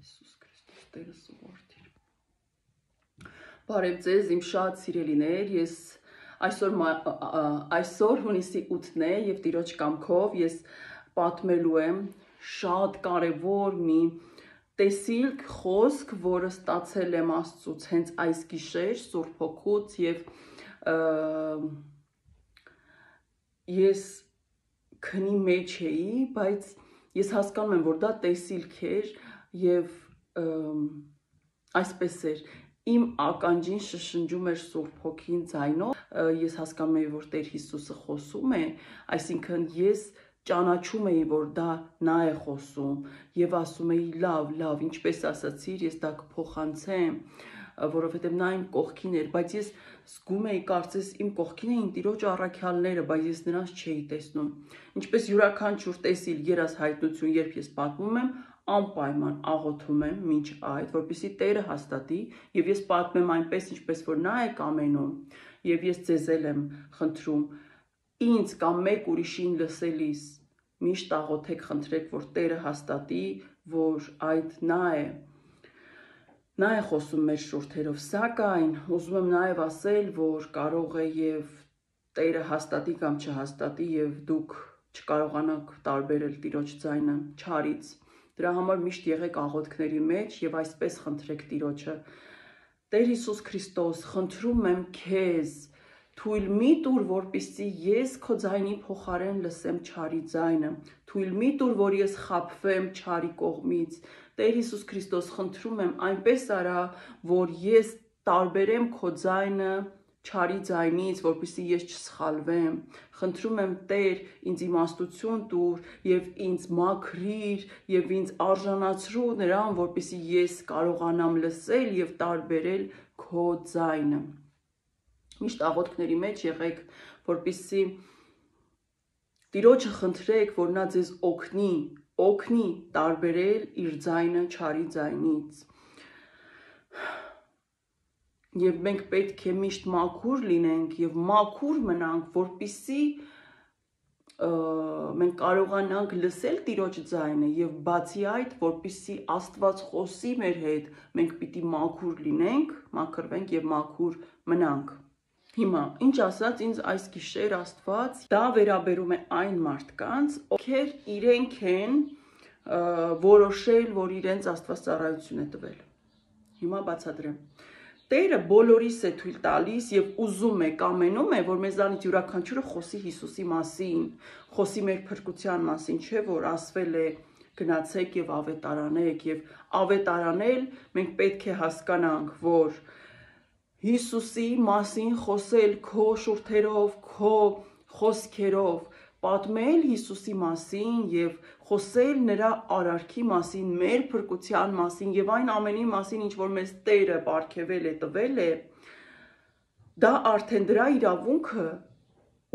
Հիսուս Քրիստոս Տերս ու Որդին։ Բարև ձեզ, իմ շատ սիրելիներ, ես այսօր հունիսի 8-ն է եւ Տիրոջ կամքով ես պատմելու եմ շատ կարևոր մի տեսիլք խոսք, որը ստացել եմ Աստծուց հենց այս գիշեր Սուրբ Հոգուց եւ ես քնի մեջ էի, բայց ես հասկանում եմ, որ դա տեսիլք էր եւ այսպես էր իմ ականջին շշնջում էր Սուրբ Հոգին ձայնով, ես հասկանում էի, որ Տեր Հիսուսը խոսում է, այսինքն ես ճանաչում էի, որ դա նա է խոսում եւ ասում էի լավ, ինչպես ասացիր, ես դա կփոխանցեմ, որովհետեւ նա իմ կողքին էր, բայց ես զգում էի, կարծես իմ կողքին էին Տիրոջ առաքյալները, բայց ես նրանց չէի տեսնում։ Ինչպես յուրաքանչյուր տեսիլ երազհայտնություն, երբ ես պատմում եմ, անպայման աղոթում եմ մինչ այդ, որպեսզի Տերը հաստատի, եւ ես պատմեմ այնպես, ինչպես որ նա է կամենում, եւ ես ձեզ եմ խնդրում, ինձ կամ մեկ ուրիշին լսելիս միշտ աղոթեք, խնդրեք, որ Տերը հաստատի, որ այդ նա է խոսում մեր շուրթերով, սակայն ուզում եմ նաեւ ասել, որ կարող է եւ Տերը հաստատի կամ չհաստատի եւ դուք չկարողանաք տարբերել Տիրոջ ձայնը չարից։ Դրա համար միշտ եղեք աղոթքների մեջ եւ այսպես խնդրեք Տիրոջը. Տեր Հիսուս Քրիստոս, խնդրում եմ քեզ, թույլ մի տուր, որպեսզի ես քո ձայնի փոխարեն լսեմ չարի ձայնը, թույլ մի տուր, որ ես խաբվեմ չարի կողմից։ Տեր Հիսուս Քրիստոս, խնդրում եմ այնպես արա, որ ես տարբերեմ քո ձայնը չարի ձայնից, որպեսզի ես չսխալվեմ։ Խնդրում եմ Տեր, ինձ իմաստություն տուր եւ ինձ մաքրիր եւ ինձ արժանացրու նրան, որպեսզի ես կարողանամ լսել եւ տարբերել քո ձայնը։ Միշտ աղոթքների մեջ եղեք, որպեսզի Տիրոջը խնդրեք, որ նա ձեզ օգնի տարբերել իր ձայնը չարի ձայնից։ Եվ մենք պետք է միշտ մաքուր լինենք եւ մաքուր մնանք, որպեսզի մենք կարողանանք լսել Տիրոջ ձայնը եւ բացի այդ, որպեսզի Աստված խոսի մեր հետ, մենք պիտի մաքուր լինենք, մաքրվենք եւ մաքուր մնանք։ Հիմա, ինչ ասած ինձ այս գիշեր Աստված, դա վերաբերում է այն մարդկանց, ովքեր իրենք են որոշել, որ իրենց աստվածծառայություն է տվել։ Հիմա բացատրեմ։ Տերը բոլորիս է թույլ տալիս եւ ուզում է, կամենում է, որ մեզանից յուրաքանչյուրը խոսի Հիսուսի մասին, խոսի մեր փրկության մասին, չէ՞ որ ասվել է գնացեք եւ ավետարանեք եւ ավետարանել մենք պետք է հասկանանք, որ Հիսուսի մասին խոսել քո շուրթերով, քո խոսքերով, պատմել Հիսուսի մասին եւ խոսել նրա արարքի մասին, մեր փրկության մասին եւ այն ամենի մասին, ինչ որ մեզ Տերը պարգևել է, տվել է, դա արդեն դրա իրավունքը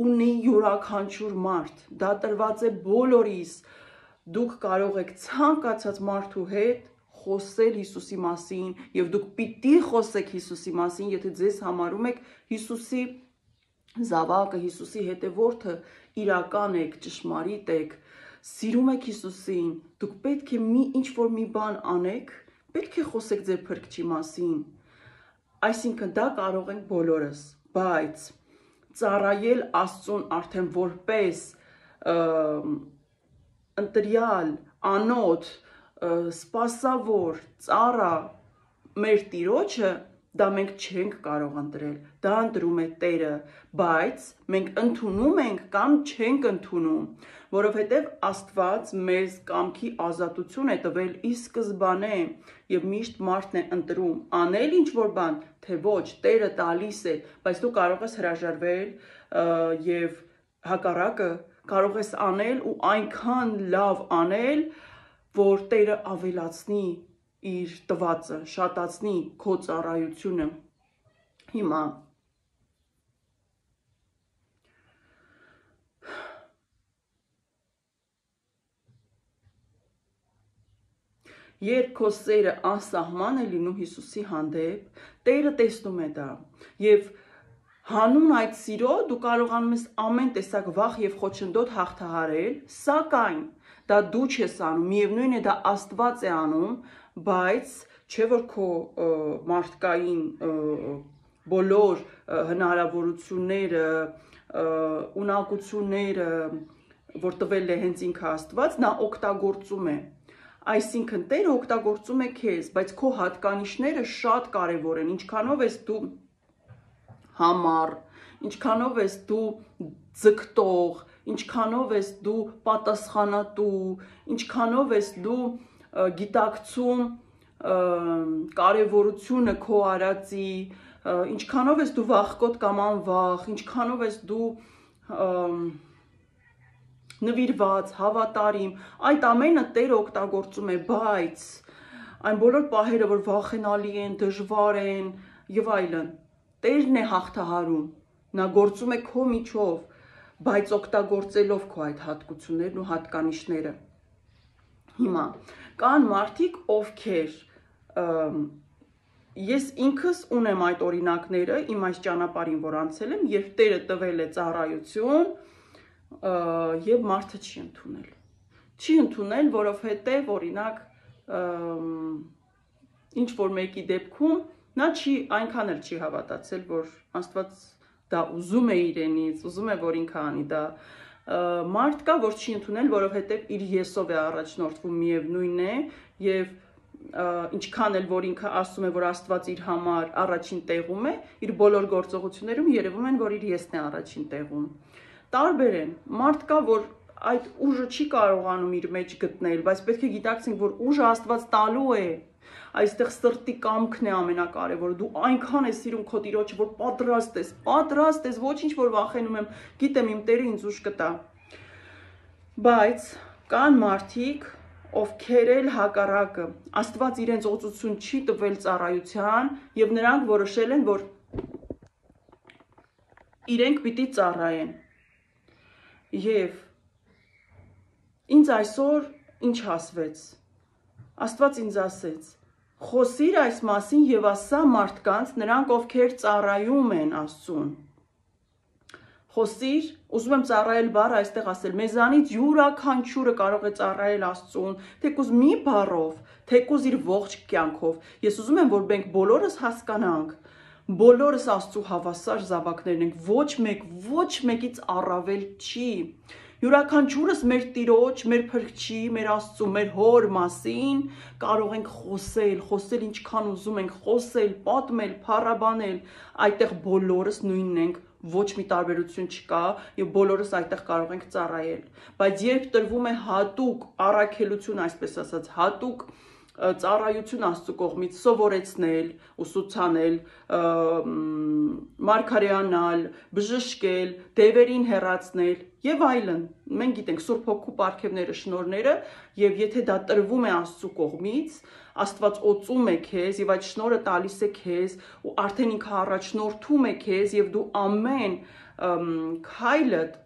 ունի յուրաքանչյուր մարդ, դա տրված է բոլորիս, դուք կարող եք ցանկացած մարդու հետ խոսել Հիսուսի մասին եւ դուք պիտի խոսեք Հիսուսի մասին, եթե ձեզ համարում եք Հիսուսի զավակը, Հիսուսի հետևորդը, իրական եք, ճշմարիտ եք, սիրում եք Հիսուսին, դուք պետք է ինչ-որ մի բան անեք, պետք է խոսեք ձեր փրկչի մասին, այսինքն դա կարող ենք բոլորս, բայց ծառայել Աստծուն արդեն որպես ընտրյալ, անոթ, սպասավոր, ծառա մեր Տիրոջը, դա մենք չենք կարող ընտրել, դա ընտրում է Տերը, բայց մենք ընդունում ենք կամ չենք ընդունում, որովհետև Աստված մեզ կամքի ազատություն է տվել ի սկզբանե եւ միշտ մարդն է ընտրում, անել ինչ-որ բան, թե ոչ, Տերը տալիս է, բայց դու կարող ես հրաժարվել եւ հակառակը կարող ես անել ու այնքան լավ անել, որ Տերը ավելացնի իր տվածը, շատացնի քո ծառայությունը։ Հիմա երբ քո սերը անսահման է լինում Հիսուսի հանդեպ, Տերը տեսնում է դա եւ հանուն այդ սիրո դու կարողանում ես ամեն տեսակ վախ եւ խոչընդոտ հաղթահարել, սակայն դա դու չես անում, միևնույն է դա Աստված է անում, բայց չէ որ քո մարդկային բոլոր հնարավորությունները, ունակությունները, որ տվել է հենց ինքը Աստված, նա օգտագործում է։ Այսինքն Տերը օգտագործում է քեզ, բայց քո հատկանիշները շատ կարևոր են, ինչքանով ես դու համառ, ինչքանով ես դու ձգտող, ինչքանով ես դու պատասխանատու, ինչքանով ես դու գիտակցում կարևորությունը քո արածի, ինչքանով ես դու վախկոտ կամ անվախ, ինչքանով ես դու նվիրված, հավատարիմ, այդ ամենը Տերը օգտագործում է, բայց այն բոլոր պահերը, որ վախենալի են, դժվար են եւ այլն, Տերն է հաղթահարում, նա գործում է քո միջով, բայց օգտագործելով քո այդ հատկություններն ու հատկանիշները։ Հիմա կան մարդիկ, ովքեր ես ինքս ունեմ այդ օրինակները իմ այս ճանապարհին, որ անցել եմ, երբ Տերը տվել է ծառայություն, եւ մարդը չի ընդունել։ Չի ընդունել, որովհետեւ օրինակ ինչ որ մեկի դեպքում նա այնքան էլ չի հավատացել, որ Աստված դա ուզում է իրենից, ուզում է, որ ինքը անի դա։ Մարդ կա, որ չի ընդունել, որովհետեւ իր եսով է առաջնորդվում, միևնույն է, եւ ինչքան էլ որ ինքը ասում է, որ Աստված իր համար առաջին տեղում է, իր բոլոր գործողություններում երևում են, որ իր եսն է առաջին տեղում։ Տարբեր են, մարդ կա, որ այդ ուժը չի կարողանում իր մեջ գտնել, բայց պետք է գիտակցենք, որ ուժը Աստված տալու է, այստեղ սրտի կամքն է ամենակարևորը, դու այնքան ես սիրում քո Տիրոջը, որ պատրաստ ես, ոչինչ որ վախենում եմ, գիտեմ իմ Տերը ինձ ուժ կտա։ Բայց կան մարդիկ, ովքեր էլ հակառակը, Աստված իրենց օծություն չի տվել ծառայության եւ նրանք որոշել են, որ իրենք պիտի ծառայեն։ Եվ ինձ այսօր ինչ ասվեց, Աստված ինձ ասեց, խոսիր այս մասին եւ ասա մարդկանց, նրանք ովքեր ծառայում են Աստծուն, խոսիր, ուզում եմ ծառայել բառը այստեղ ասել, մեզանից յուրաքանչյուրը կարող է ծառայել Աստծուն, թեկուզ մի բառով, թեկուզ իր ողջ կյանքով, ես ուզում եմ, որ մենք բոլորս հասկանանք, բոլորս Աստծու հավասար զավակներն ենք, ոչ մեկից առավել չի, յուրաքանչյուրս մեր Տիրոջ, մեր Փրկչի, մեր Աստծու, մեր Հոր մասին կարող ենք խոսել ինչքան ուզում ենք խոսել, պատմել, փառաբանել, այդտեղ բոլորս նույնն ենք, ոչ մի տարբերություն չկա եւ բոլորս այդտեղ կարող ենք ծառայել, բայց երբ տրվում է հատուկ առաքելություն, այսպես ասած, հատուկ ծառայություն Աստծու կողմից սովորեցնել, ուսուցանել, մարգարեանալ, բժշկել, դևերին հեռացնել եւ այլն։ Մենք գիտենք Սուրբ Հոգու պարգևները, շնորհները, եւ եթե դա տրվում է Աստծու կողմից, Աստված օծում է քեզ եւ այդ շնորհը տալիս է քեզ ու արդեն ինքը առաջնորդում է քեզ եւ դու ամեն քայլդ,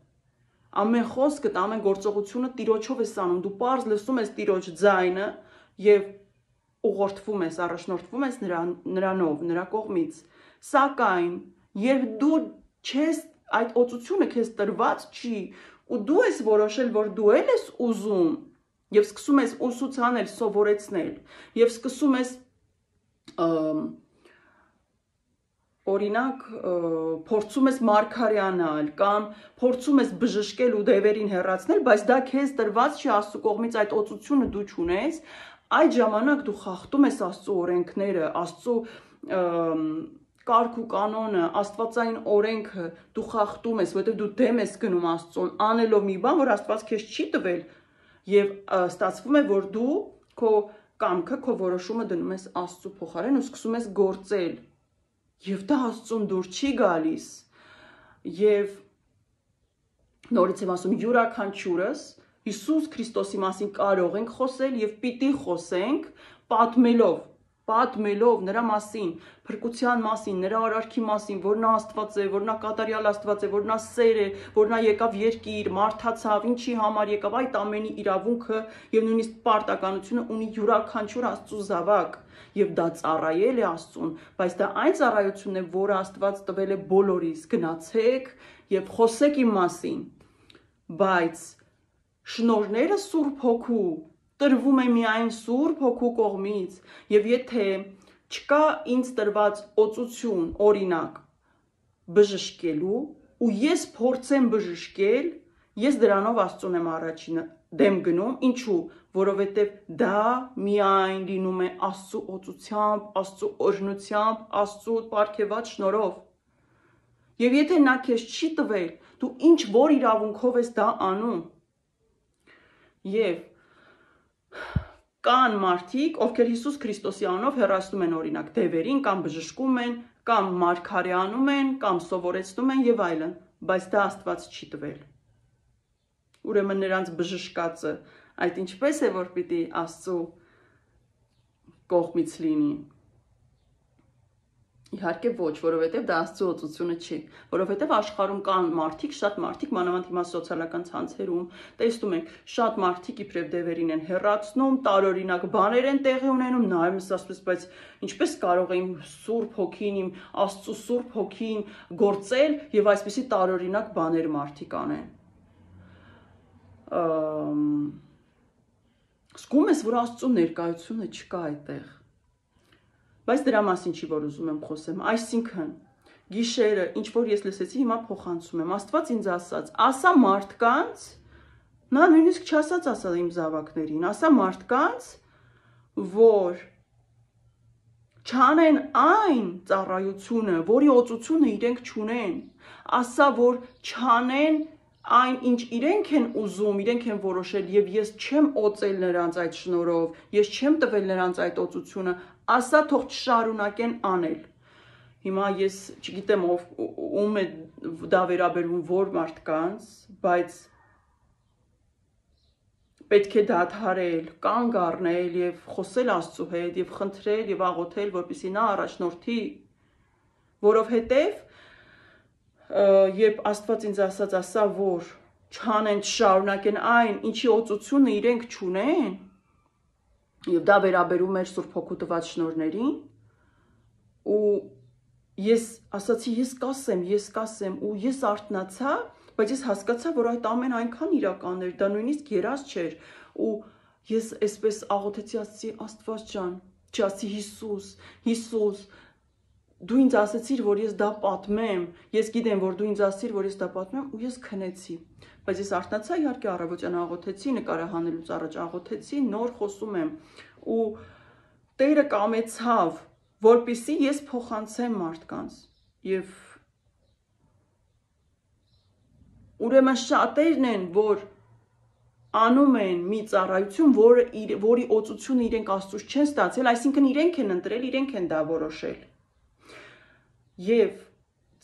ամեն խոսքդ, ամեն գործողությունը Տիրոջով ես անում, դու պարզ լսում ես Տիրոջ ձայնը եւ ուղղորդվում ես, առաջնորդվում ես նրանով, նրա կողմից, սակայն երբ դու չես, այդ օծությունը քեզ տրված չի ու դու ես որոշել, որ դու ես ուզում եւ սկսում ես ուսուցանել, սովորեցնել եւ սկսում ես օրինակ փորձում ես մարգարեանալ կամ փորձում ես բժշկել ու դևերին հեռացնել, բայց դա քեզ տրված չի Աստծու կողմից, այդ օծությունը դու չունես, այդ ժամանակ դու խախտում ես Աստծու օրենքները, Աստծու կարգ ու կանոնը, Աստվածային օրենքը դու խախտում ես, որովհետև դու դեմ ես գնում Աստծուն, անելով մի բան, որ Աստված քեզ չի տվել, եւ ստացվում է, որ դու քո կամքը, քո որոշումը դնում ես Աստծու փոխարեն ու սկսում ես գործել, եւ դա Աստծուն դուր չի գալիս, եւ նորից եմ ասում, յուրաքանչյուրս Հիսուս Քրիստոսի մասին կարող ենք խոսել եւ պիտի խոսենք պատմելով նրա մասին, փրկության մասին, նրա արարքի մասին, որ նա Աստված է, որ նա կատարյալ Աստված է, որ նա սեր է, որ նա եկավ երկիր, մարդացավ, ինչի համար եկավ, այդ ամենի իրավունքը եւ նույնիսկ պարտականությունը ունի յուրաքանչյուր Աստծու զավակ եւ դա ծառայել է Աստծուն, բայց դա այն ծառայությունն է, որը Աստված տվել է բոլորիս, գնացեք եւ խոսեք իմ մասին, բայց շնորհները Սուրբ Հոգու տրվում է միայն Սուրբ Հոգու կողմից, եւ եթե չկա ինձ տրված օծություն, օրինակ, բժշկելու, ու ես փորձեմ բժշկել, ես դրանով Աստծուն եմ առաջինը դեմ գնում, ինչու, որովհետև դա միայն լինում է Աստծու օծությամբ, Աստծու օրհնությամբ, Աստծու պարգևած շնորհով։ Եվ եթե նա քեզ չի տվել, դու ինչ որ իրավունքով ես դա անում։ Եվ կան մարդիկ, ովքեր Հիսուս Քրիստոսի անունով հեռացնում են օրինակ դևերին, կամ բժշկում են, կամ մարգարե անում են, կամ սովորեցնում են եւ այլն, բայց դա Աստված չի տվել։ Ուրեմն նրանց բժշկածը այդ ինչպես է, որ պիտի Աստծու կողմից լինի։ Իհարկե ոչ, որովհետև դա Աստծու օծությունը չի, որովհետև աշխարհում կան մարդիկ, շատ մարդիկ, մանավանդ հիմա սոցիալական ցանցերում տեսնում ենք, շատ մարդիկ իբրև դևերին են հեռացնում, տարօրինակ բաներ են տեղի ունենում, նայում ես ասում ես, բայց ինչպես կարող է իմ Սուրբ Հոգին, իմ Աստծու Սուրբ Հոգին գործել եւ այսպիսի տարօրինակ բաներ մարդիկ անեն։ Զգում ես, որ Աստծու ներկայությունը չկա այդտեղ։ Բայց դրա մասին չի, որ ուզում եմ խոսեմ, այսինքն գիշերը, ինչ որ ես լսեցի, հիմա փոխանցում եմ, Աստված ինձ ասա մարդկանց, նա նույնիսկ չասաց ասա իմ զավակներին, ասա մարդկանց, որ չանեն այն ծառայությունը, որի օծությունը իրենք չունեն, ասա, որ չանեն այն, ինչ իրենք են ուզում, իրենք են որոշել, եւ ես չեմ օծել նրանց այդ շնորհով, ես չեմ տվել նրանց այդ օծությունը, ասա թող չշարունակեն անել։ Հիմա ես չգիտեմ ում է դա վերաբերվում որ մարդկանց, բայց պետք է դադարել, կանգ առնել եւ խոսել Աստծու հետ եւ խնդրել եւ աղոթել, որպեսզի նա առաջնորդի, որովհետեւ երբ Աստված ինձ ասա, որ չանեն, չշարունակեն այն, ինչի օծությունը իրենք չունեն, եւ դա վերաբերում էր Սուրբ Հոգու տված շնորհներին, ու ես ասացի, ես կասեմ, ու ես արթնացա, բայց ես հասկացա, որ այդ ամեն այնքան իրական էր, դա նույնիսկ երազ չէր, ու ես այսպես աղոթեցի, ասացի, Աստված ջան, չասի Հիսուս, դու ինձ ասեցիր, որ ես դա պատմեմ, ես գիտեմ, որ դու ինձ ասեցիր, որ ես դա պատմեմ, ու ես քնեցի, բայց ես արթնացա, իհարկե առավոտյան աղոթեցի, նկարահանելուց առաջ աղոթեցի, նոր խոսում եմ, ու Տերը կամեցավ, որպեսզի ես փոխանցեմ մարդկանց, եւ ուրեմն շատերն են, որ անում են մի ծառայություն, որի օծությունը իրենք Աստծուց չեն ստացել, այսինքն իրենք են ընտրել, իրենք են դա որոշել։ Եվ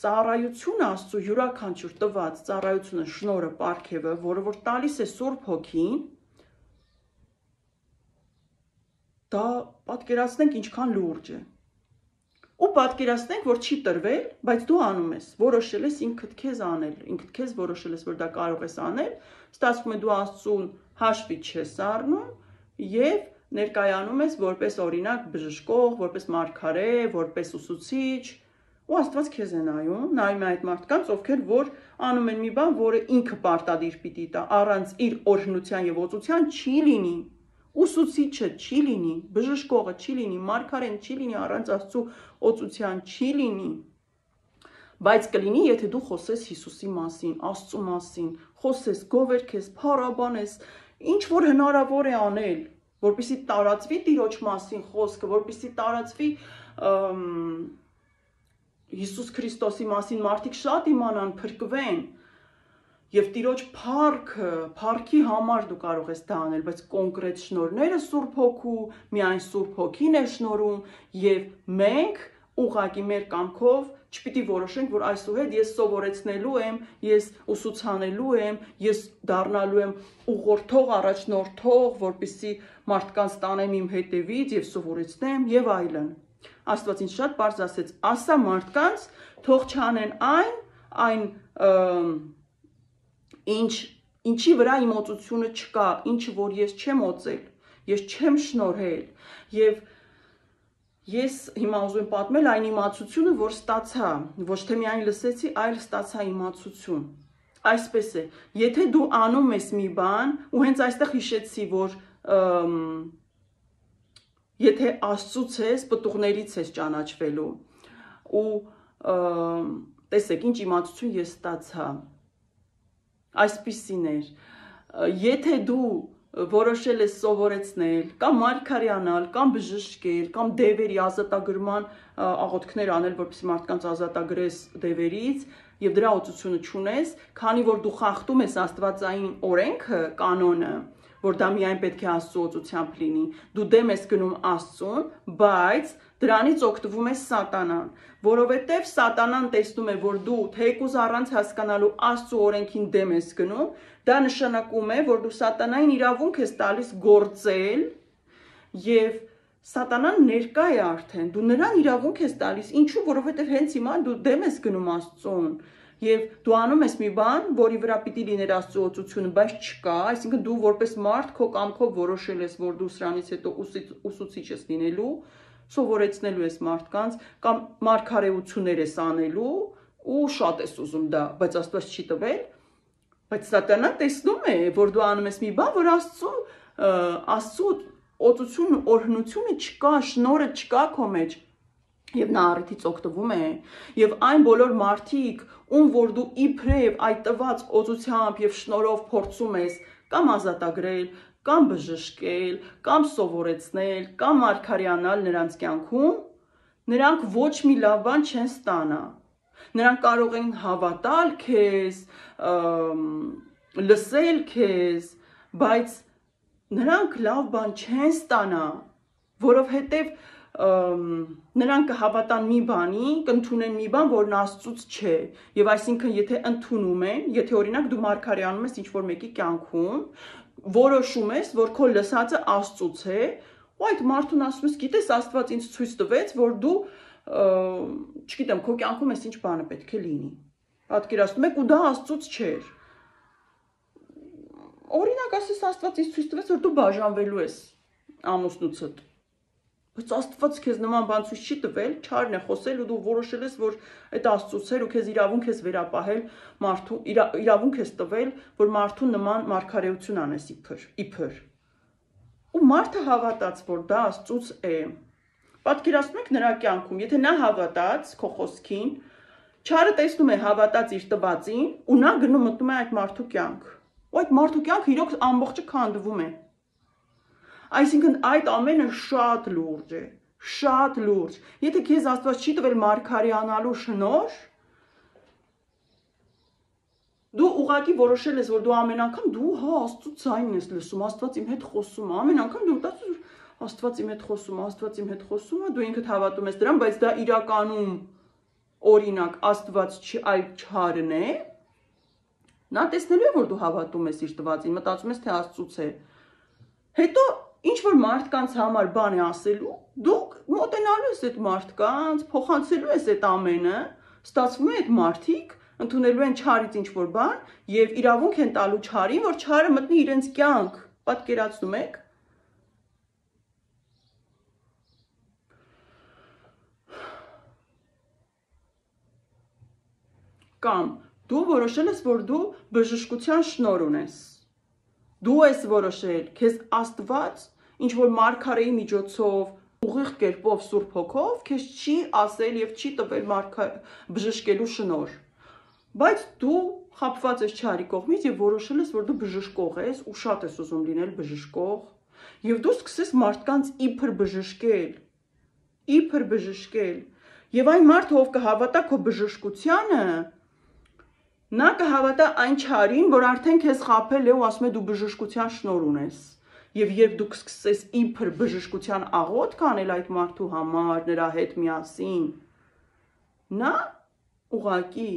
ծառայությունը Աստծու յուրաքանչյուր տված ծառայությունը, շնորհը, պարգևը, որը որ տալիս է Սուրբ Հոգին, դա պատկերացնենք ինչքան լուրջ է։ Ու պատկերացնենք, որ չի տրվել, բայց դու անում ես, որոշել ես ինքդ քեզ անել, ինքդ քեզ որոշել ես, որ դա կարող ես անել, ստացվում է դու Աստծուն հաշվի չես առնում եւ ներկայանում ես որպես օրինակ բժշկող, որպես մարգարե, որպես ուսուցիչ, ու Աստված քեզ է նայում է այդ մարդկանց, ովքեր որ անում են մի բան, որը ինքը պարտադիր պիտի տա, առանց իր օրհնության եւ օծության չի լինի։ Ուսուցիչը չի լինի, բժշկողը չի լինի, մարգարեն չի լինի, առանց Աստծու օծության չի լինի։ Բայց կլինի, եթե դու խոսես Հիսուսի մասին, Աստծու մասին, խոսես, գովերքես, փառաբանես, ինչ որ հնարավոր է անել, որպեսզի տարածվի Տիրոջ մասին խոսքը, որպեսզի տարածվի Հիսուս Քրիստոսի մասին մարդիկ շատ իմանան, փրկվեն։ Եվ Տիրոջ փառքի համար դու կարող ես դա անել, բայց կոնկրետ շնորհները Սուրբ Հոգու, միայն Սուրբ Հոգին է շնորհում, եւ մենք ուղղակի մեր կամքով չպիտի որոշենք, որ այսուհետ ես սովորեցնելու եմ, ես ուսուցանելու եմ, ես դառնալու եմ ուղղորդող, առաջնորդող, որպեսզի մարդկանց տանեմ իմ հետևից եւ սովորեցնեմ եւ այլն։ Աստված ինձ շատ բարձ ասեց, ասա մարդկանց, թող չանեն այն ինչի վրա իմ օծությունը չկա, ինչը որ ես չեմ օծել, ես չեմ շնորհել, եւ ես հիմա ուզում եմ պատմել այն իմացությունը, որ ստացա, ոչ թե միայն լսեցի, այլ ստացա իմացություն։ Այսպես է, եթե դու անում ես մի բան, ու հենց այստեղ հիշեցի, որ եթե Աստծուց ես, պտուղներից ես ճանաչվելու։ Ու տեսեք, ինչ իմացություն ես ստացա։ Այսպիսին էր, եթե դու որոշել ես սովորեցնել, կամ մարգարյանալ, կամ բժշկել, կամ դևերի ազատագրման աղոթքներ անել, որպեսզի մարդկանց ազատագրես դևերից, եւ դրա օծությունը չունես, քանի որ դու խախտում ես աստվածային օրենքը, կանոնը, որ դա միայն պետք է Աստծո օծությամբ լինի, դու դեմ ես գնում Աստծուն, բայց դրանից օգտվում է սատանան, որովհետև սատանան տեսնում է, որ դու թեկուզ առանց հասկանալու Աստծո օրենքին դեմ ես գնում, դա նշանակում է, որ դու սատանային իրավունք ես տալիս գործել եւ սատանան ներկա է արդեն, դու նրան իրավունք ես տալիս, ինչու, որովհետև հենց հիմա դու դեմ ես գնում Աստծուն եւ դու անում ես մի բան, որի վրա պիտի լիներ Աստծո օծությունը, բայց չկա, այսինքն դու որպես մարդ քո կամքով որոշել ես, որ դու սրանից հետո ուսուցիչ ես լինելու, սովորեցնելու ես մարդկանց կամ մարգարեություններ ես անելու ու շատ ես ուզում դա, բայց Աստված չի տվել, բայց սատանան տեսնում է, որ դու անում ես մի բան, որ Աստծո օծությունը, օրհնությունը չկա, շնորհը չկա քո մեջ, եւ նա առիթից օգտվում է, եւ այն բոլոր մարդիկ, ում որ դու իբրև այդ տված օծությամբ եւ շնորհով փորձում ես կամ ազատագրել, կամ բժշկել, կամ սովորեցնել, կամ մարգարյանալ նրանց կյանքում, նրանք ոչ մի լավ բան չեն ստանա։ Նրանք կարող են հավատալ քեզ, լսել քեզ, բայց նրանք լավ բան չեն ստանա, որովհետև նրանք կհավատան մի բանի, կընդունեն մի բան, որն Աստծուց չէ, եւ այսինքն եթե ընդունում են, եթե օրինակ դու մարգարեանում ես ինչ-որ մեկի կյանքում, որոշում ես, որ քո լսածը Աստծուց է, ու այդ մարդուն ասում ես, գիտես, Աստված ինձ ցույց տվեց, որ դու, չգիտեմ, քո կյանքում էս ինչ բանը պետք է լինի։ Պատկերացնում եք, ու դա Աստծուց չէր։ Օրինակ ասես Աստված ինձ ցույց տվեց, որ դու բաժանվելու ես ամուսնուցդ։ Բայց Աստված քեզ նման բան ցույց չի տվել, չարն է խոսել ու դու որոշել ես, որ այդ Աստծուց էր ու քեզ իրավունք ես վերապահել մարդու, իրավունք ես տվել, որ մարդու նման մարգարեություն անես իբր։ Ու մարդը հավատաց, որ դա Աստծուց է։ Պատկերացնում եք նրա կյանքում, եթե նա հավատաց քո խոսքին, չարը տեսնում է հավատաց իր տվածին ու նա գնում մտնում է այդ մարդու կյանք։ Ու այդ մարդու կյանքը իրոք ամբողջը քանդվում է։ Այսինքն այդ ամենը շատ լուրջ է, շատ լուրջ։ Եթե քեզ Աստված չի տվել մարգարեանալու շնորհ, դու ուղղակի որոշել ես, որ դու ամեն անգամ դու Աստծո ձայնն ես լսում, Աստված իմ հետ խոսում է, ամեն անգամ դու մտածում ես Աստված իմ հետ խոսում է, Աստված իմ հետ խոսում է, դու ինքդ հավատում ես դրան, բայց դա իրականում օրինակ Աստված չի, այլ չարն է, նա տեսնելու է, որ դու հավատում ես իր տվածին, մտածում ես, թե Աստծուց է։ Հետո ինչ որ մարդկանց համար բան է ասելու, դու մոտենալու ես այդ մարդկանց, փոխանցելու ես այդ ամենը, ստացվում է այդ մարդիկ ընդունելու են չարից ինչ որ բան եւ իրավունք են տալու չարին, որ չարը մտնի իրենց կյանք։ Պատկերացնում եք։ Կամ դու որոշել ես, որ դու բժշկության շնորհ ունես։ Դու ես որոշել, քեզ Աստված ինչ որ մարգարեի միջոցով ուղիղ կերպով Սուրբ Հոգով քեզ չի ասել եւ չի տվել բժշկելու շնորհ։ Բայց դու խաբված ես չարի կողմից եւ որոշել ես, որ դու բժշկող ես ու շատ ես ուզում լինել բժշկող եւ դու սկսես մարդկանց իբր բժշկել եւ այն մարդը ով կհավատա քո բժշկությանը, նա կհավատա այն չարին, որ արդեն քեզ խաբել է ու ասում է դու բժշկության շնորհ ունես։ Եվ երբ դու սկսես իբր բժշկության աղոթք անել այդ մարդու համար, նրա հետ միասին, նա ուղղակի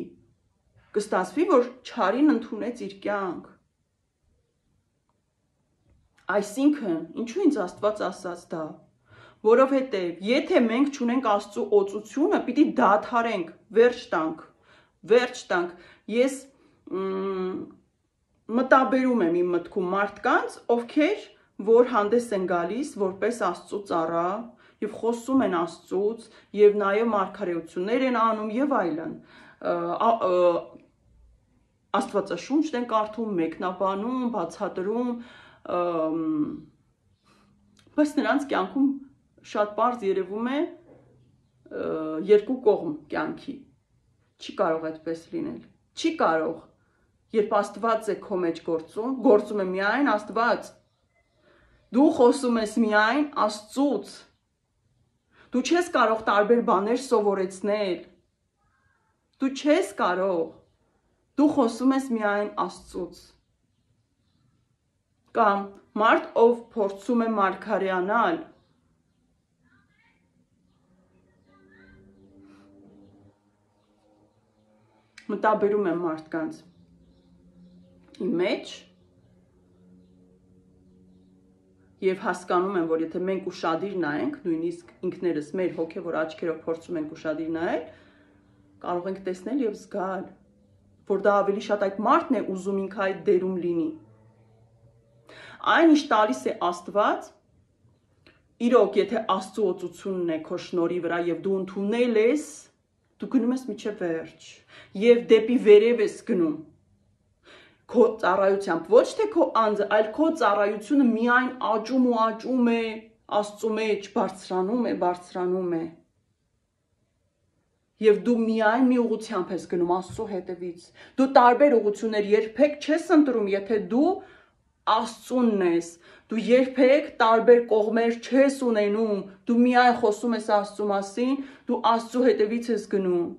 կստացվի, որ չարին ընդունեց իր կյանք։ Այսինքն, ինչու ինձ Աստված ասաց դա, որովհետև եթե մենք չունենք Աստծո օծությունը, պիտի դադարենք, վերջ տանք։ Ես մտաբերում եմ իմ մտքում մարդկանց, ովքեր որ հանդես են գալիս որպես Աստծո ծառա եւ խոսում են Աստծուց եւ նաեւ մարգարեություններ են անում եւ այլն։ Աստվածաշունչն են կարդում, մեկնաբանում, բացատրում, Բայց նրանց կյանքում շատ պարզ երևում է երկու կողմ կյանքի։ Չի կարող այդպես լինել։ Չի կարող, երբ Աստված է քո մեջ գործում է միայն Աստված։ Դու խոսում ես միայն Աստծուց։ Դու չես կարող տարբեր բաներ սովորեցնել։ Դու չես կարող։ Դու խոսում ես միայն Աստծուց։ Կամ մարդ, ով փորձում է մարգարեանալ, մտաբերում եմ մարդկանց իմ մեջ եւ հասկանում եմ, որ եթե մենք ուշադիր նայենք, նույնիսկ ինքներս մեր հոգեվոր աչքերով փորձում ենք ուշադիր նայել, կարող ենք տեսնել եւ զգալ, որ դա ավելի շատ այդ մարդն է ուզում ինքը այդ դերում լինի։ Այն ինչ տալիս է Աստված, իրոք, եթե Աստծո օծությունն է քո շնորհի վրա եւ դու ընդունել ես, դու գնում ես միջև վերջ եւ դեպի վերև ես գնում քո ծառայությամբ, ոչ թե քո անձը, այլ քո ծառայությունը միայն աճում ու աճում է Աստծո մեջ, բարձրանում է եւ դու միայն մի ուղղությամբ ես գնում Աստծո հետևից։ Դու տարբեր ուղղություններ երբեք չես ընտրում, եթե դու Աստծունն ես, դու երբեք տարբեր կողմեր չես ունենում, դու միայն խոսում ես Աստծո մասին, դու Աստծո հետևից ես գնում։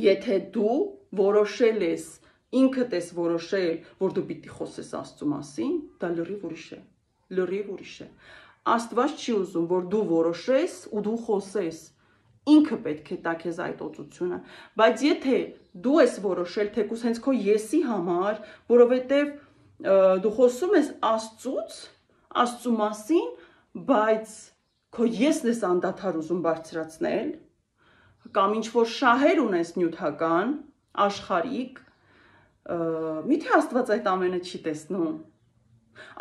Եթե դու որոշել ես, ինքդ ես որոշել, որ դու պիտի խոսես Աստծո մասին, դա լրիվ ուրիշ է։ Աստված չի ուզում, որ դու որոշես ու դու խոսես։ Ինքը պետք է տա քեզ այդ օծությունը, բայց եթե դու ես որոշել թեկուզ հենց քո եսի համար, որովհետև դու խոսում ես Աստծուց, Աստծո մասին, բայց քո եսն ես անդադար ուզում բարձրացնել, կամ ինչ որ շահեր ունես նյութական, աշխարհիկ, միթե Աստված այդ ամենը չի տեսնում։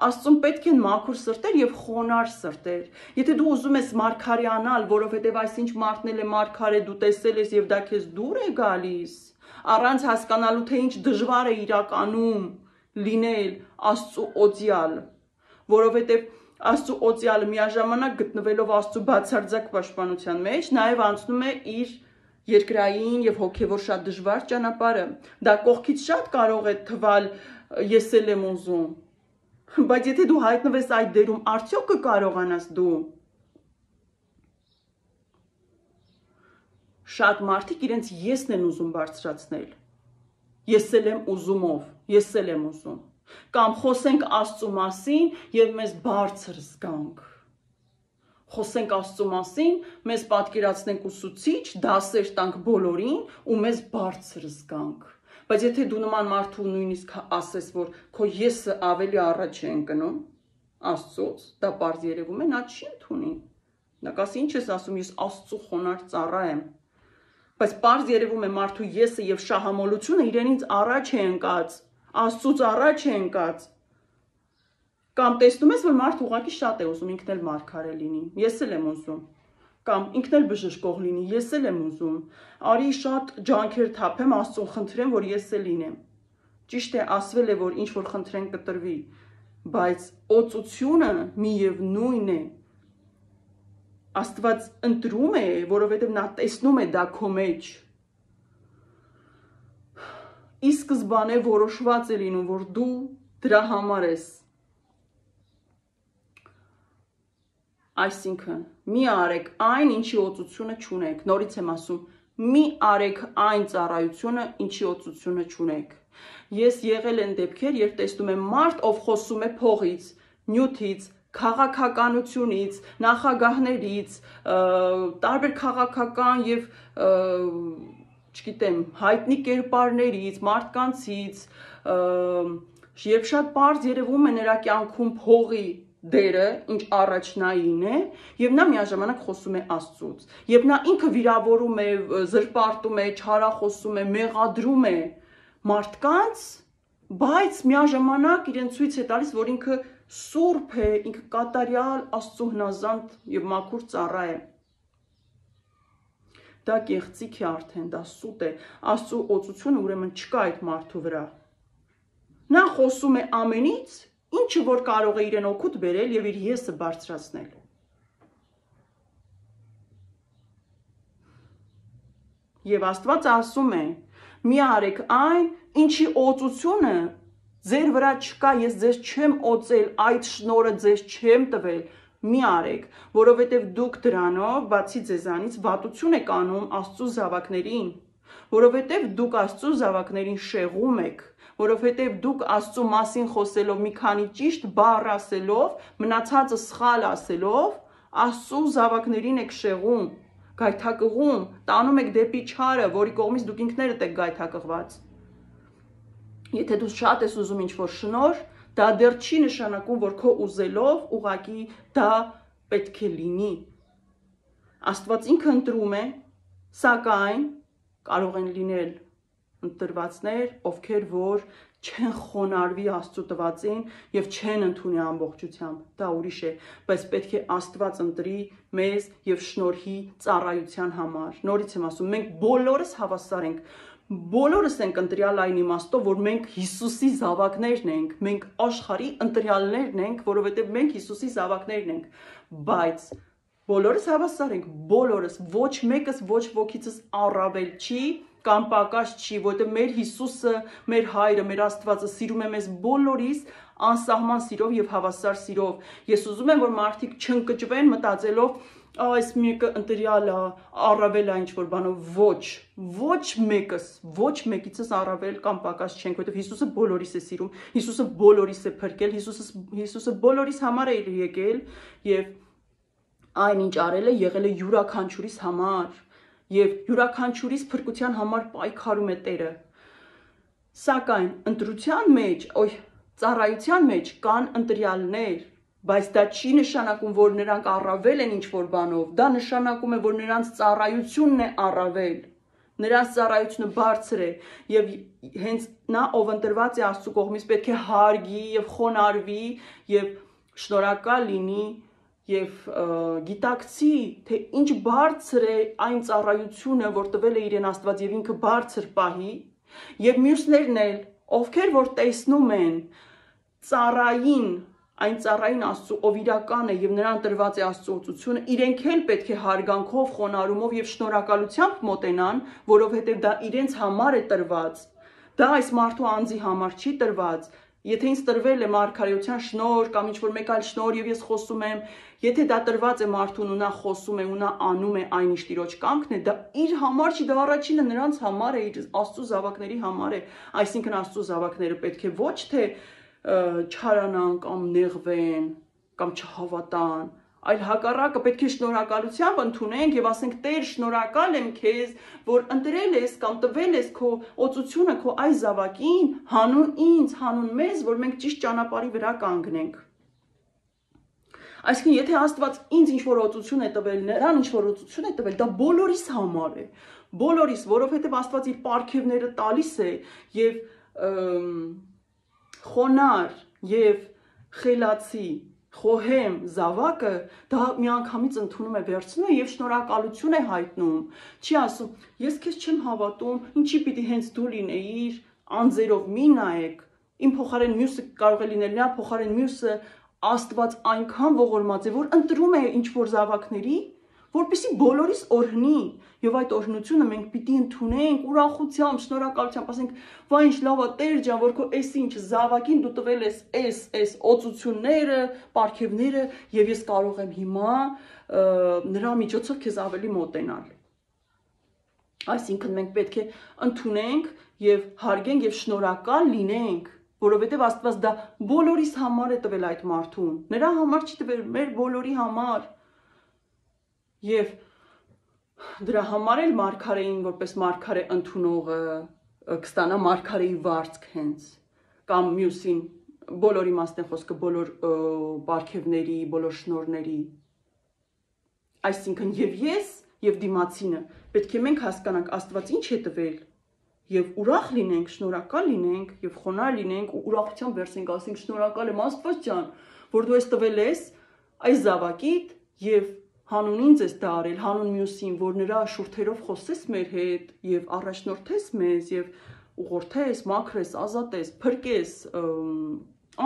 Աստծուն պետք են մաքուր սրտեր եւ խոնարհ սրտեր։ Եթե դու ուզում ես մարգարեանալ, որովհետեւ այսինչ մարդն էլ է մարգարե, դու տեսել ես եւ դա քեզ դուր է գալիս, առանց հասկանալու թե ինչ դժվար է իրականում լինել Աստծո օծյալ, որովհետեւ Աստծո օծյալը միաժամանակ գտնվելով Աստծո բացարձակ պաշտպանության մեջ, նաեւ անցնում է իր երկրային եւ հոգեվոր շատ դժվար ճանապարհը։ Դա կողքից շատ կարող է թվալ ես էլ եմ ուզում, բայց եթե դու հայտնվես այդ դերում, արդյոք կկարողանաս դու։ Շատ մարդիկ իրենց եսն են ուզում բարձրացնել։ Ես էլ եմ ուզումով, ես էլ եմ ուզում։ Կամ խոսենք Աստծո մասին եւ մեզ բարձր զգանք։ Խոսենք Աստծո մասին, մեզ պատկերացնենք ուսուցիչ, դասեր տանք բոլորին ու մեզ բարձր զգանք։ Բայց եթե դու նման մարդու նույնիսկ ասես, որ քո եսը ավելի առաջ է ընկնում Աստծոց, դա պարզ երևում է, նա չի ընդունի։ Նա կասի, ինչ ես ասում, ես Աստծո խոնարհ ծառա եմ։ Բայց պարզ երևում է մարդու եսը եւ շահամոլությունը իրենից առաջ է ընկած, Աստծուց առաջ է ընկած։ Կամ տեսնում ես, որ մարդը ուղղակի շատ է ուզում ինքն էլ մարգարե լինի, ես էլ եմ ուզում։ Կամ ինքն էլ բժշկող լինի, ես էլ եմ ուզում։ Արի շատ ջանքեր թափեմ, Աստծուն խնդրեմ, որ ես էլ լինեմ։ Ճիշտ է, ասվել է, որ ինչ որ խնդրեն կտրվի, բայց օծությունը միևնույն է։ Աստված ընտրում է, որովհետև նա տեսնում է դա քո մեջ։ Ի սկզբանե որոշված է լինում, որ դու դրա համար ես։ Այսինքն, մի արեք այն, ինչի օծությունը չունեք։ Նորից եմ ասում, մի արեք այն ծառայությունը, ինչի օծությունը չունեք։ Ես եղել են դեպքեր, երբ տեսնում եմ մարդ, ով խոսում է փողից, նյութից, քաղաքականությունից, նախագահներից, տարբեր քաղաքական եւ չգիտեմ, հայտնի կերպարներից, մարդկանցից, երբ շատ պարզ երևում է նրա կյանքում փողի դերը, ինչ առաջնային է, եւ նա միաժամանակ խոսում է Աստծուց, եւ նա ինքը վիրավորում է, զրպարտում է, չարախոսում է, մեղադրում է մարդկանց, բայց միաժամանակ իրեն ցույց է տալիս, որ ինքը սուրբ է, ինքը կատարյալ Աստծո հնազանդ եւ մաքուր ծառա է։ Դա կեղծիք է արդեն, դա սուտ է, Աստծո օծությունը ուրեմն չկա այդ մարդու վրա։ Նա խոսում է ամենից, ինչը որ կարող է իրեն օգուտ բերել եւ իր եսը բարձրացնել։ Եվ Աստված ասում է. մի արեք այն, ինչի օծությունը ձեր վրա չկա, ես ձեզ չեմ օծել, այդ շնորհը ձեզ չեմ տվել, մի արեք, որովհետև դուք դրանով, բացի ձեզանից, վատություն եք անում Աստծու զավակներին, որովհետև դուք Աստծու զավակներին շեղում եք, որովհետև դուք Աստծու մասին խոսելով մի քանի ճիշտ բառ ասելով, մնացածը սխալ ասելով, Աստծու զավակներին եք շեղում, գայթակղում, տանում եք դեպի չարը, որի կողմից դուք ինքներդ եք գայթակղված։ Եթե դու շատ ես ուզում ինչ-որ շնորհ, դա դեռ չի նշանակում, որ քո ուզելով ուղղակի դա պետք է լինի։ Աստված ինքը ընտրում է, սակայն կարող են լինել ընտրվածներ, ովքեր որ չեն խոնարհվի Աստծու տվածին եւ չեն ընդունի ամբողջությամբ, դա ուրիշ է, բայց պետք է Աստված ընտրի մեզ եւ շնորհի ծառայության համար։ Նորից եմ ասում, մենք բոլորս հավասար ենք, բոլորս ենք ընտրյալ այն իմաստով, որ մենք Հիսուսի զավակներն ենք, մենք աշխարհի ընտրյալներն ենք, որովհետեւ մենք Հիսուսի զավակներն ենք, բայց բոլորս հավասար ենք, բոլորս, ոչ մեկս ոչ ոքիցս առավել չի կամ պակաս չի, որտեղ մեր Հիսուսը, մեր Հայրը, մեր Աստվածը սիրում է մեզ բոլորիս անսահման սիրով եւ հավասար սիրով։ Ես ուզում եմ, որ մարդիկ չընկճվեն մտածելով, այս մեկը ընտրյալ է, առավել է ինչ-որ բանով, ոչ մեկիցս առավել կամ պակաս չենք, որտեղ Հիսուսը բոլորիս է սիրում, Հիսուսը բոլորիս է փրկել, Հիսուսը բոլորիս համար է եկել եւ այն ինչ արել է, եղել է յուրաքանչյուրիս համար եւ յուրաքանչյուրիս փրկության համար պայքարում է Տերը։ Սակայն ընտրության մեջ, ծառայության մեջ կան ընտրյալներ, բայց դա չի նշանակում, որ նրանք առավել են ինչ-որ բանով, դա նշանակում է, որ նրանց ծառայությունն է առավել, նրանց ծառայությունը բարձր է եւ հենց նա, ով ընտրված է Աստծու կողմից, պետք է հարգի եւ խոնարհվի եւ շնորհակալ լինի եւ գիտակցի, թե ինչ բարձր է այն ծառայությունը, որ տվել է իրեն Աստված եւ ինքը բարձր պահի, եւ մյուսներն էլ, ովքեր որ տեսնում են այն ծառային Աստծու, ով իրական է եւ նրան տրված է Աստծու օծությունը, իրենք էլ պետք է հարգանքով, խոնարհումով եւ շնորհակալությամբ մոտենան, որովհետեւ դա իրենց համար է տրված, դա այս մարդու անձի համար չի տրված։ Եթե ինձ տրվել է մարգարեության շնորհ կամ ինչ-որ մեկ այլ շնորհ եւ ես խոսում եմ, եթե դա տրված է մարդուն ու նա խոսում է ու նա անում է այն ինչ Տիրոջ կամքն է, դա իր համար չի, դա առաջինը նրանց համար է, իր Աստծու զավակների համար է։ Այսինքն Աստծու զավակները պետք է ոչ թե չարանան կամ նեղվեն կամ չհավատան, այլ հակառակը պետք է շնորհակալությամբ ընդունենք եւ ասենք Տեր, շնորհակալ եմ քեզ, որ ընտրել ես կամ տվել ես քո օծությունը քո այս զավակին, հանուն ինձ, հանուն մեզ, որ մենք ճիշտ ճանապարհի վրա կանգնենք։ Այսինքն, եթե Աստված ինձ ինչ-որ օծություն է տվել, նրան ինչ-որ օծություն է տվել, դա բոլորիս համար է, բոլորիս, որովհետեւ Աստված իր պարգևները տալիս է եւ խոնար եւ խելացի խոհեմ զավակը դա միանգամից ընդունում է, վերցնում է եւ շնորհակալություն է հայտնում, չի ասում, ես քեզ չեմ հավատում, ինչի պիտի հենց դու լինեիր, անձերով մի նայեք, իմ փոխարեն մյուսը կարող է լինել, նրա փոխարեն մյուսը, Աստված այնքան ողորմած է, որ ընտրում է ինչ-որ զավակների, որպեսզի բոլորիս օրհնի, եւ այդ օրհնությունը մենք պիտի ընդունենք ուրախությամբ, շնորհակալությամբ, ասենք, վայ ինչ լավ է Տեր ջան, որ քո էս ինչ զավակին դու տվել ես այս օծությունները, պարգևները, եւ ես կարող եմ հիմա նրա միջոցով քեզ ավելի մոտենալ։ Այսինքն մենք պետք է ընդունենք եւ հարգենք եւ շնորհակալ լինենք, որովհետեւ Աստված դա բոլորիս համար է տվել այդ մարդուն, նրա համար չի տվել, մեր բոլորի համար։ Եվ դրա համար էլ մարգարեին որպես մարգարե ընդունողը կստանա մարգարեի վարձք հենց կամ մյուսին բոլորի մասն է խոսքը բոլոր պարգևների, բոլոր շնորհների։ Այսինքն եւ ես եւ դիմացինը պետք է մենք հասկանանք Աստված ինչ է տվել եւ ուրախ լինենք, շնորհակալ լինենք եւ խոնարհ լինենք ու ուրախությամբ վերցնենք, ասենք շնորհակալ եմ Աստված ջան, որ դու ես տվել ես այս զավակիդ եւ հանուն ինձ ես դա արել, հանուն մյուսին, որ նրա շուրթերով խոսես մեր հետ եւ առաջնորդես մեզ եւ ուղղորդես, մաքրես, ազատես, փրկես,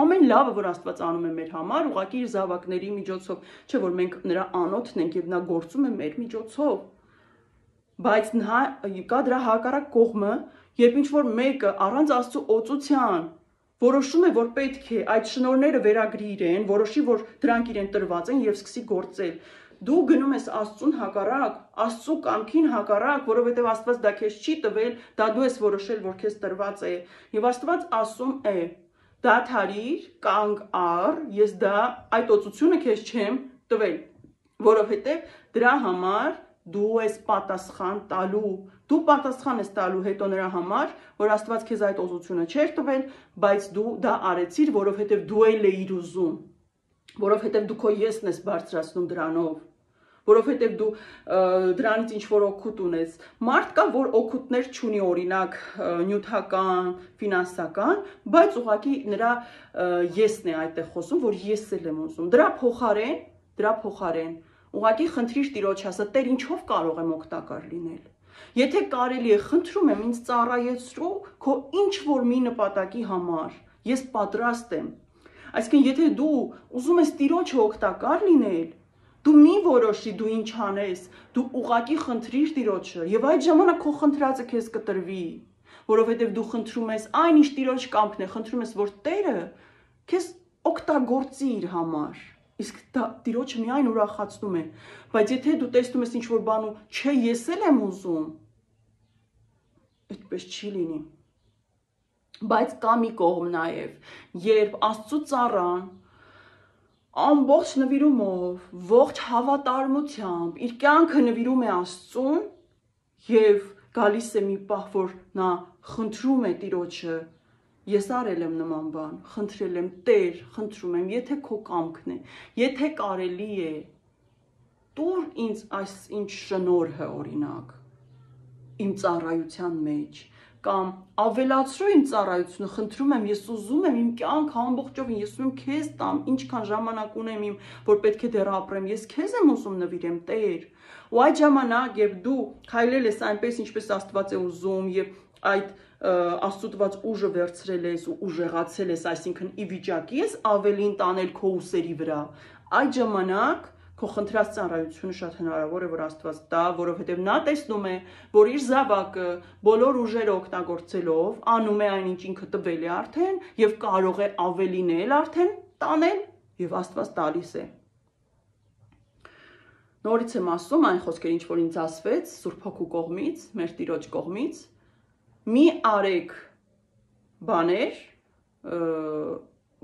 ամեն լավը, որ Աստված անում է մեր համար, ուղղակի իր զավակների միջոցով, չէ՞ որ մենք նրա անոթն ենք եւ նա գործում է մեր միջոցով։ Բայց կա դրա հակառակ կողմը, երբ ինչ որ մեկը առանց Աստծո օծության որոշում է, որ պետք է այդ շնորհները վերագրի իրեն, որոշի, որ դրանք իրեն տրված են եւ սկսի գործել։ Դու գնում ես Աստծուն հակառակ, Աստծո կամքին հակառակ, որովհետև Աստված դա քեզ չի տվել, դա դու ես որոշել, որ քեզ տրված է։ Եվ Աստված ասում է. դադարիր, կանգ առ, ես այդ օծությունը քեզ չեմ տվել, որովհետև դրա համար դու ես պատասխան տալու, դու պատասխան ես տալու հետո նրա համար, որ Աստված քեզ այդ օծությունը չէր տվել, բայց դու դա արեցիր, որովհետև դու էիր ուզում, որովհետև դու քո եսն ես բարձրացնում դրանով, որովհետև դու դրանից ինչ-որ օգուտ ունես։ Մարդ կա, որ օգուտներ չունի, օրինակ նյութական, ֆինանսական, բայց ուղղակի նրա եսն է այդտեղ խոսում, որ ես էլ եմ ուզում։ Դրա փոխարեն, ուղղակի խնդրիր Տիրոջ, ասա, Տեր, ինչով կարող եմ օգտակար լինել։ Եթե կարելի է, խնդրում եմ, ինձ ծառայեցրու քո ինչ-որ մի նպատակի համար, ես պատրաստ եմ։ Այսինքն, եթե դու ուզում ես Տիրոջը օգտակար լինել, դու մի որոշի դու ինչ անես, դու ուղղակի խնդրիր Տիրոջը եւ այդ ժամանակ քո խնդրածը քեզ կտրվի, որովհետեւ դու խնդրում ես այն ինչ Տիրոջ կամքն է, խնդրում ես, որ Տերը քեզ օգտագործի իր համար, իսկ դա Տիրոջը միայն ուրախացնում է, բայց եթե դու տեսնում ես ինչ-որ բան ու չէ, ես էլ եմ ուզում, այդպես չի լինի։ Բայց կա մի կողմ նաեւ, երբ Աստծո ծառան ամբողջ նվիրումով, ողջ հավատարմությամբ իր կյանքը նվիրում է Աստծուն եւ գալիս է մի պահ, որ նա խնդրում է Տիրոջը, ես արել եմ նման բան, խնդրել եմ, Տեր, խնդրում եմ, եթե քո կամքն է, եթե կարելի է, տուր ինձ այս ինչ շնորհը, օրինակ, իմ ծառայության մեջ, կամ ավելացրու իմ ծառայությունը, խնդրում եմ, ես ուզում եմ իմ կյանքը ամբողջովին, ես ուզում եմ քեզ տամ, ինչքան ժամանակ ունեմ իմ, որ պետք է դեռ ապրեմ, ես քեզ եմ ուզում նվիրեմ, Տեր։ Ու այդ ժամանակ, երբ դու քայլել ես այնպես, ինչպես Աստված է ուզում, եւ այդ Աստծո տված ուժը վերցրել ես ու ուժեղացել ես, այսինքն ի վիճակի ես ավելին տանել քո ուսերի վրա, այդ ժամանակ քո խնդրած ծառայությունը շատ հնարավոր է, որ Աստված տա, որովհետև նա տեսնում է, որ իր զավակը բոլոր ուժերը օգտագործելով անում է այնինչ ինքը տվել է արդեն եւ կարող է ավելինել արդեն տանել եւ Աստված տալիս է։ Նորից եմ ասում այն խոսքերը, ինչ որ ինձ ասվեց Սուրբ Հոգու կողմից, մեր Տիրոջ կողմից, մի արեք բաներ,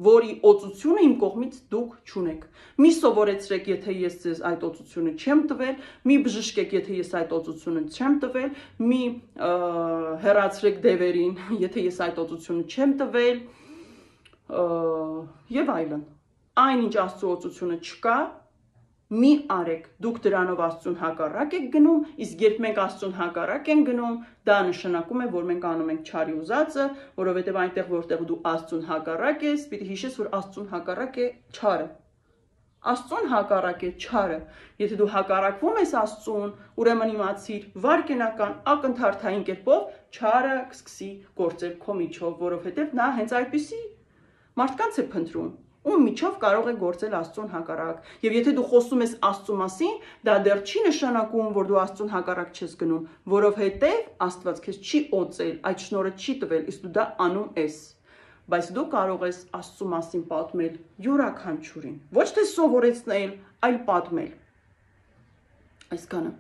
որի օծությունը իմ կողմից դուք չունեք։ Մի սովորեցրեք, եթե ես ձեզ այդ օծությունը չեմ տվել, մի բժշկեք, եթե ես այդ օծությունը չեմ տվել, մի հեռացրեք դևերին, եթե ես այդ օծությունը չեմ տվել, եւ այլն։ Այնինչ Աստծո օծությունը չկա, մի արեք, դուք դրանով Աստծուն հակառակ եք գնում, իսկ երբ մենք Աստծուն հակառակ ենք գնում, դա նշանակում է, որ մենք անում ենք չարի ուզածը, որովհետև այնտեղ, որտեղ դու Աստծուն հակառակ ես, պիտի հիշես, որ Աստծուն հակառակ է չարը։ Աստծուն հակառակ է չարը։ Եթե դու հակառակվում ես Աստծուն, ուրեմն իմացիր, վարքենական ակնթարթային կերպով չարը կսկսի գործել քո միջով, որովհետև նա հենց այդպիսի մարդկանց է փնտրում, ում միջով կարող է գործել Աստծուն հակառակ։ Եվ եթե դու խոսում ես Աստծու մասին, դա դեռ չի նշանակում, որ դու Աստծուն հակառակ չես գնում, որովհետև Աստված քեզ չի օծել, այդ շնորհը չի տվել, իսկ դու դա անում ես։ Բայց դու կարող ես Աստծու մասին պատմել յուրաքանչյուրին, ոչ թե սովորեցնել, այլ պատմել։ Այսքանը։